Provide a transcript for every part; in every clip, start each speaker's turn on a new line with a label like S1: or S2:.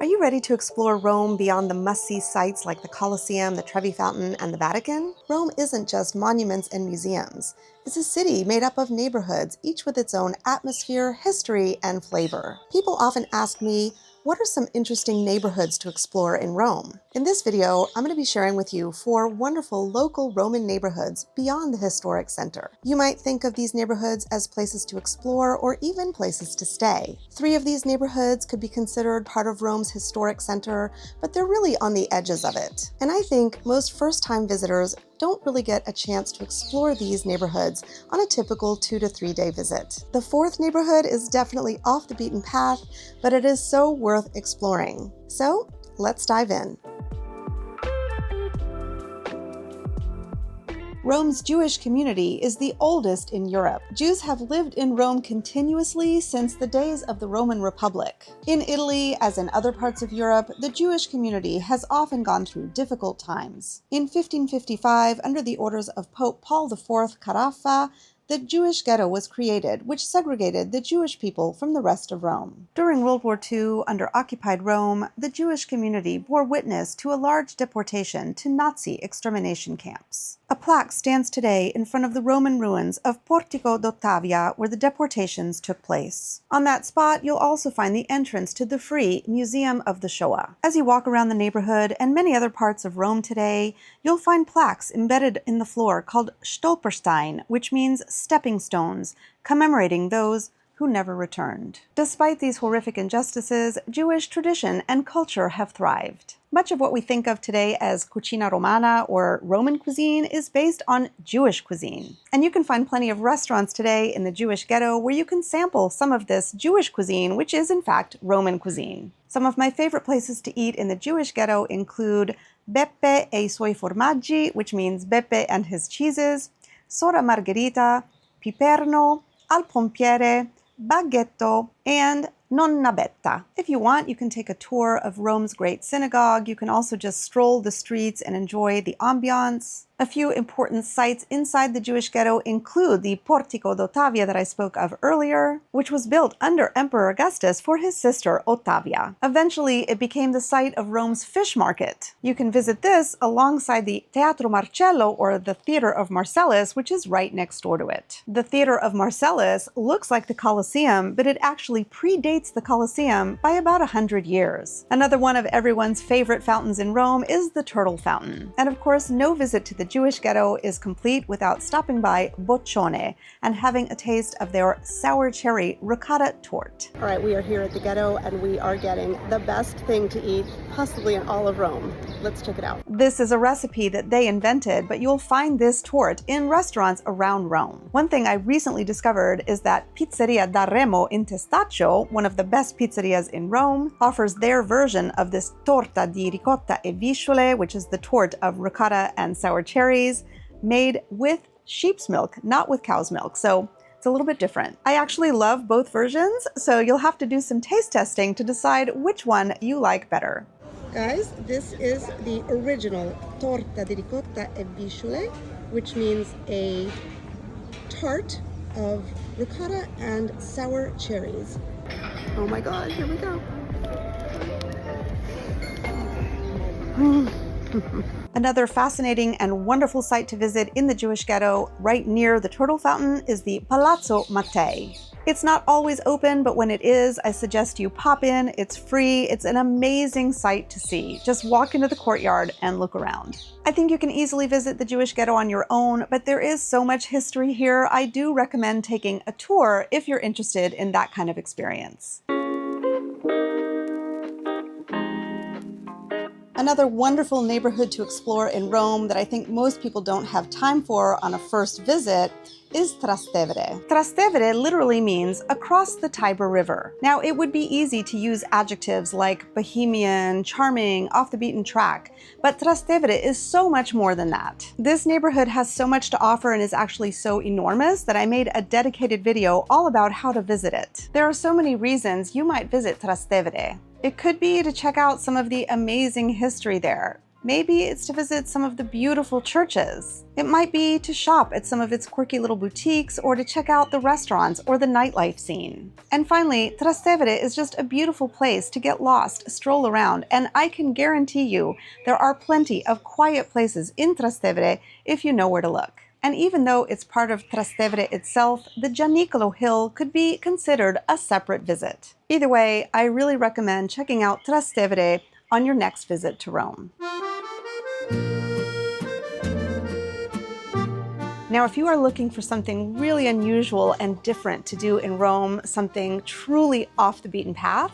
S1: Are you ready to explore Rome beyond the must-see sites like the Colosseum, the Trevi Fountain, and the Vatican? Rome isn't just monuments and museums. It's a city made up of neighborhoods, each with its own atmosphere, history, and flavor. People often ask me, what are some interesting neighborhoods to explore in Rome? In this video, I'm going to be sharing with you 4 wonderful local Roman neighborhoods beyond the historic center. You might think of these neighborhoods as places to explore or even places to stay. 3 of these neighborhoods could be considered part of Rome's historic center, but they're really on the edges of it. And I think most first-time visitors don't really get a chance to explore these neighborhoods on a typical 2 to 3 day visit. The 4th neighborhood is definitely off the beaten path, but it is so worth exploring. So let's dive in. Rome's Jewish community is the oldest in Europe. Jews have lived in Rome continuously since the days of the Roman Republic. In Italy, as in other parts of Europe, the Jewish community has often gone through difficult times. In 1555, under the orders of Pope Paul IV Caraffa, the Jewish Ghetto was created, which segregated the Jewish people from the rest of Rome. During World War II, under occupied Rome, the Jewish community bore witness to a large deportation to Nazi extermination camps. A plaque stands today in front of the Roman ruins of Portico d'Ottavia, where the deportations took place. On that spot, you'll also find the entrance to the free Museum of the Shoah. As you walk around the neighborhood and many other parts of Rome today, you'll find plaques embedded in the floor called Stolperstein, which means stepping stones, commemorating those who never returned. Despite these horrific injustices, Jewish tradition and culture have thrived. Much of what we think of today as cucina romana or Roman cuisine is based on Jewish cuisine. And you can find plenty of restaurants today in the Jewish Ghetto where you can sample some of this Jewish cuisine, which is in fact Roman cuisine. Some of my favorite places to eat in the Jewish Ghetto include Beppe e i suoi formaggi, which means Beppe and his cheeses, Sora Margherita, Piperno, Al Pompiere, Baghetto, and Nonna Betta. If you want, you can take a tour of Rome's Great Synagogue. You can also just stroll the streets and enjoy the ambiance. A few important sites inside the Jewish Ghetto include the Portico d'Ottavia that I spoke of earlier, which was built under Emperor Augustus for his sister Ottavia. Eventually, it became the site of Rome's fish market. You can visit this alongside the Teatro Marcello, or the Theater of Marcellus, which is right next door to it. The Theater of Marcellus looks like the Colosseum, but it actually predates the Colosseum by about 100 years. Another one of everyone's favorite fountains in Rome is the Turtle Fountain. And of course, no visit to the Jewish Ghetto is complete without stopping by Boccione and having a taste of their sour cherry ricotta torte. All right, we are here at the Ghetto and we are getting the best thing to eat possibly in all of Rome. Let's check it out. This is a recipe that they invented, but you'll find this torte in restaurants around Rome. One thing I recently discovered is that Pizzeria da Remo in Testaccio, one of the best pizzerias in Rome, offers their version of this torta di ricotta e visciole, which is the torte of ricotta and sour cherries, made with sheep's milk, not with cow's milk. So it's a little bit different. I actually love both versions, so you'll have to do some taste testing to decide which one you like better. Guys, this is the original torta di ricotta e visciole, which means a tart of ricotta and sour cherries. Oh my God, here we go. Another fascinating and wonderful site to visit in the Jewish Ghetto, right near the Turtle Fountain, is the Palazzo Mattei. It's not always open, but when it is, I suggest you pop in. It's free. It's an amazing sight to see. Just walk into the courtyard and look around. I think you can easily visit the Jewish Ghetto on your own, but there is so much history here. I do recommend taking a tour if you're interested in that kind of experience. Another wonderful neighborhood to explore in Rome that I think most people don't have time for on a first visit is Trastevere. Trastevere literally means across the Tiber River. Now, it would be easy to use adjectives like bohemian, charming, off the beaten track, but Trastevere is so much more than that. This neighborhood has so much to offer and is actually so enormous that I made a dedicated video all about how to visit it. There are so many reasons you might visit Trastevere. It could be to check out some of the amazing history there. Maybe it's to visit some of the beautiful churches. It might be to shop at some of its quirky little boutiques or to check out the restaurants or the nightlife scene. And finally, Trastevere is just a beautiful place to get lost, stroll around, and I can guarantee you there are plenty of quiet places in Trastevere if you know where to look. And even though it's part of Trastevere itself, the Gianicolo Hill could be considered a separate visit. Either way, I really recommend checking out Trastevere on your next visit to Rome. Now, if you are looking for something really unusual and different to do in Rome, something truly off the beaten path,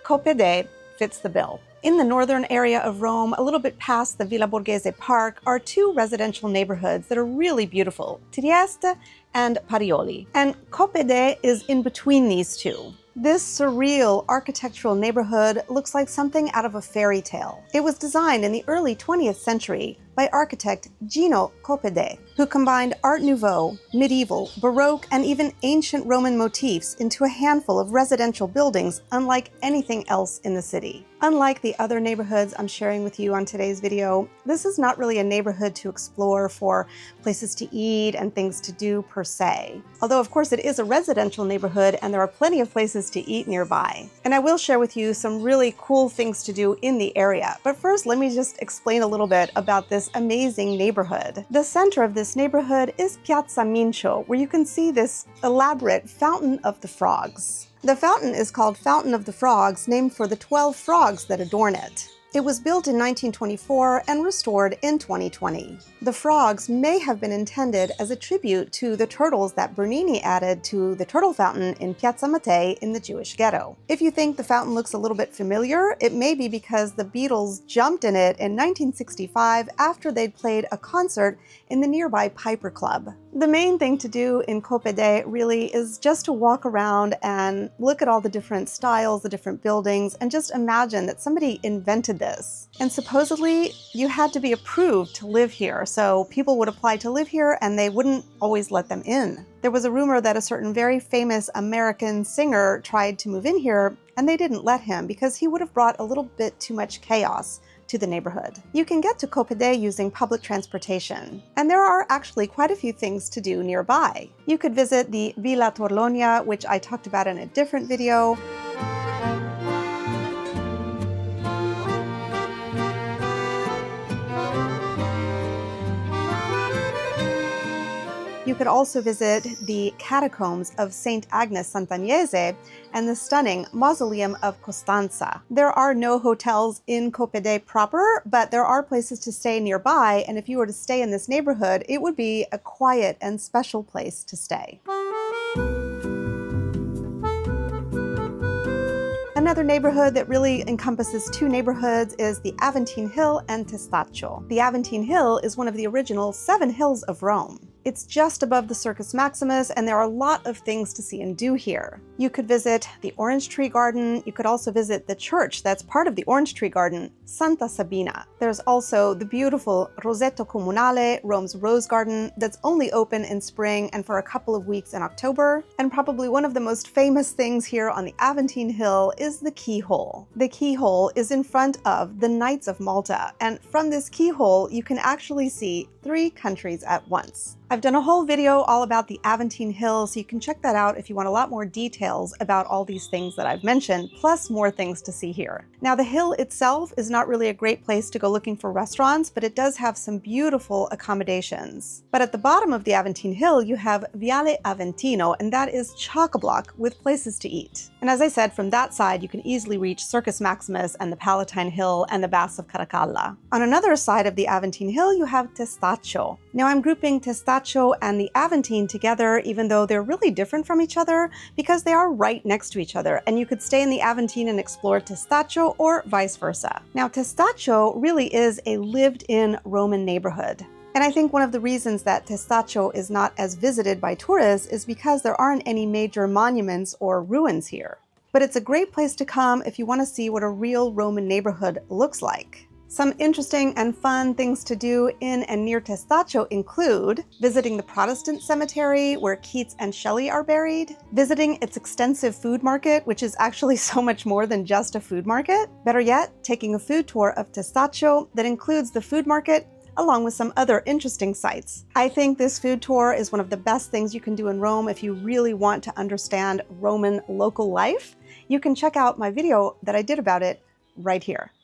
S1: Coppedè fits the bill. In the northern area of Rome, a little bit past the Villa Borghese Park, are two residential neighborhoods that are really beautiful, Trieste and Parioli. And Coppedè is in between these two. This surreal architectural neighborhood looks like something out of a fairy tale. It was designed in the early 20th century by architect Gino Coppedè, who combined Art Nouveau, medieval, Baroque, and even ancient Roman motifs into a handful of residential buildings unlike anything else in the city. Unlike the other neighborhoods I'm sharing with you on today's video, this is not really a neighborhood to explore for places to eat and things to do per se. Although of course it is a residential neighborhood and there are plenty of places to eat nearby. And I will share with you some really cool things to do in the area. But first, let me just explain a little bit about this amazing neighborhood. The center of this neighborhood is Piazza Mincio, where you can see this elaborate Fountain of the Frogs. The fountain is called Fountain of the Frogs, named for the 12 frogs that adorn it. It was built in 1924 and restored in 2020. The frogs may have been intended as a tribute to the turtles that Bernini added to the turtle fountain in Piazza Mattei in the Jewish Ghetto. If you think the fountain looks a little bit familiar, it may be because the Beatles jumped in it in 1965 after they'd played a concert in the nearby Piper Club. The main thing to do in Coppedè really is just to walk around and look at all the different styles, the different buildings, and just imagine that somebody invented this. And supposedly, you had to be approved to live here, so people would apply to live here and they wouldn't always let them in. There was a rumor that a certain very famous American singer tried to move in here, and they didn't let him because he would have brought a little bit too much chaos to the neighborhood. You can get to Coppedè using public transportation, and there are actually quite a few things to do nearby. You could visit the Villa Torlonia, which I talked about in a different video. You could also visit the catacombs of St. Agnes Sant'Agnese and the stunning Mausoleum of Costanza. There are no hotels in Coppedè proper, but there are places to stay nearby, and if you were to stay in this neighborhood, it would be a quiet and special place to stay. Another neighborhood that really encompasses two neighborhoods is the Aventine Hill and Testaccio. The Aventine Hill is one of the original 7 hills of Rome. It's just above the Circus Maximus, and there are a lot of things to see and do here. You could visit the Orange Tree Garden. You could also visit the church that's part of the Orange Tree Garden, Santa Sabina. There's also the beautiful Rosetto Comunale, Rome's Rose Garden, that's only open in spring and for a couple of weeks in October. And probably one of the most famous things here on the Aventine Hill is the keyhole. The keyhole is in front of the Knights of Malta, and from this keyhole, you can actually see 3 countries at once. I've done a whole video all about the Aventine Hill, so you can check that out if you want a lot more details about all these things that I've mentioned, plus more things to see here. Now, the hill itself is not really a great place to go looking for restaurants, but it does have some beautiful accommodations. But at the bottom of the Aventine Hill, you have Viale Aventino, and that is chock-a-block with places to eat. And as I said, from that side, you can easily reach Circus Maximus and the Palatine Hill and the Baths of Caracalla. On another side of the Aventine Hill, you have Testaccio. Now, I'm grouping Testaccio and the Aventine together, even though they're really different from each other, because they are right next to each other, and you could stay in the Aventine and explore Testaccio or vice versa. Now, Testaccio really is a lived-in Roman neighborhood. And I think one of the reasons that Testaccio is not as visited by tourists is because there aren't any major monuments or ruins here. But it's a great place to come if you want to see what a real Roman neighborhood looks like. Some interesting and fun things to do in and near Testaccio include visiting the Protestant cemetery where Keats and Shelley are buried, visiting its extensive food market, which is actually so much more than just a food market. Better yet, taking a food tour of Testaccio that includes the food market along with some other interesting sites. I think this food tour is one of the best things you can do in Rome if you really want to understand Roman local life. You can check out my video that I did about it right here.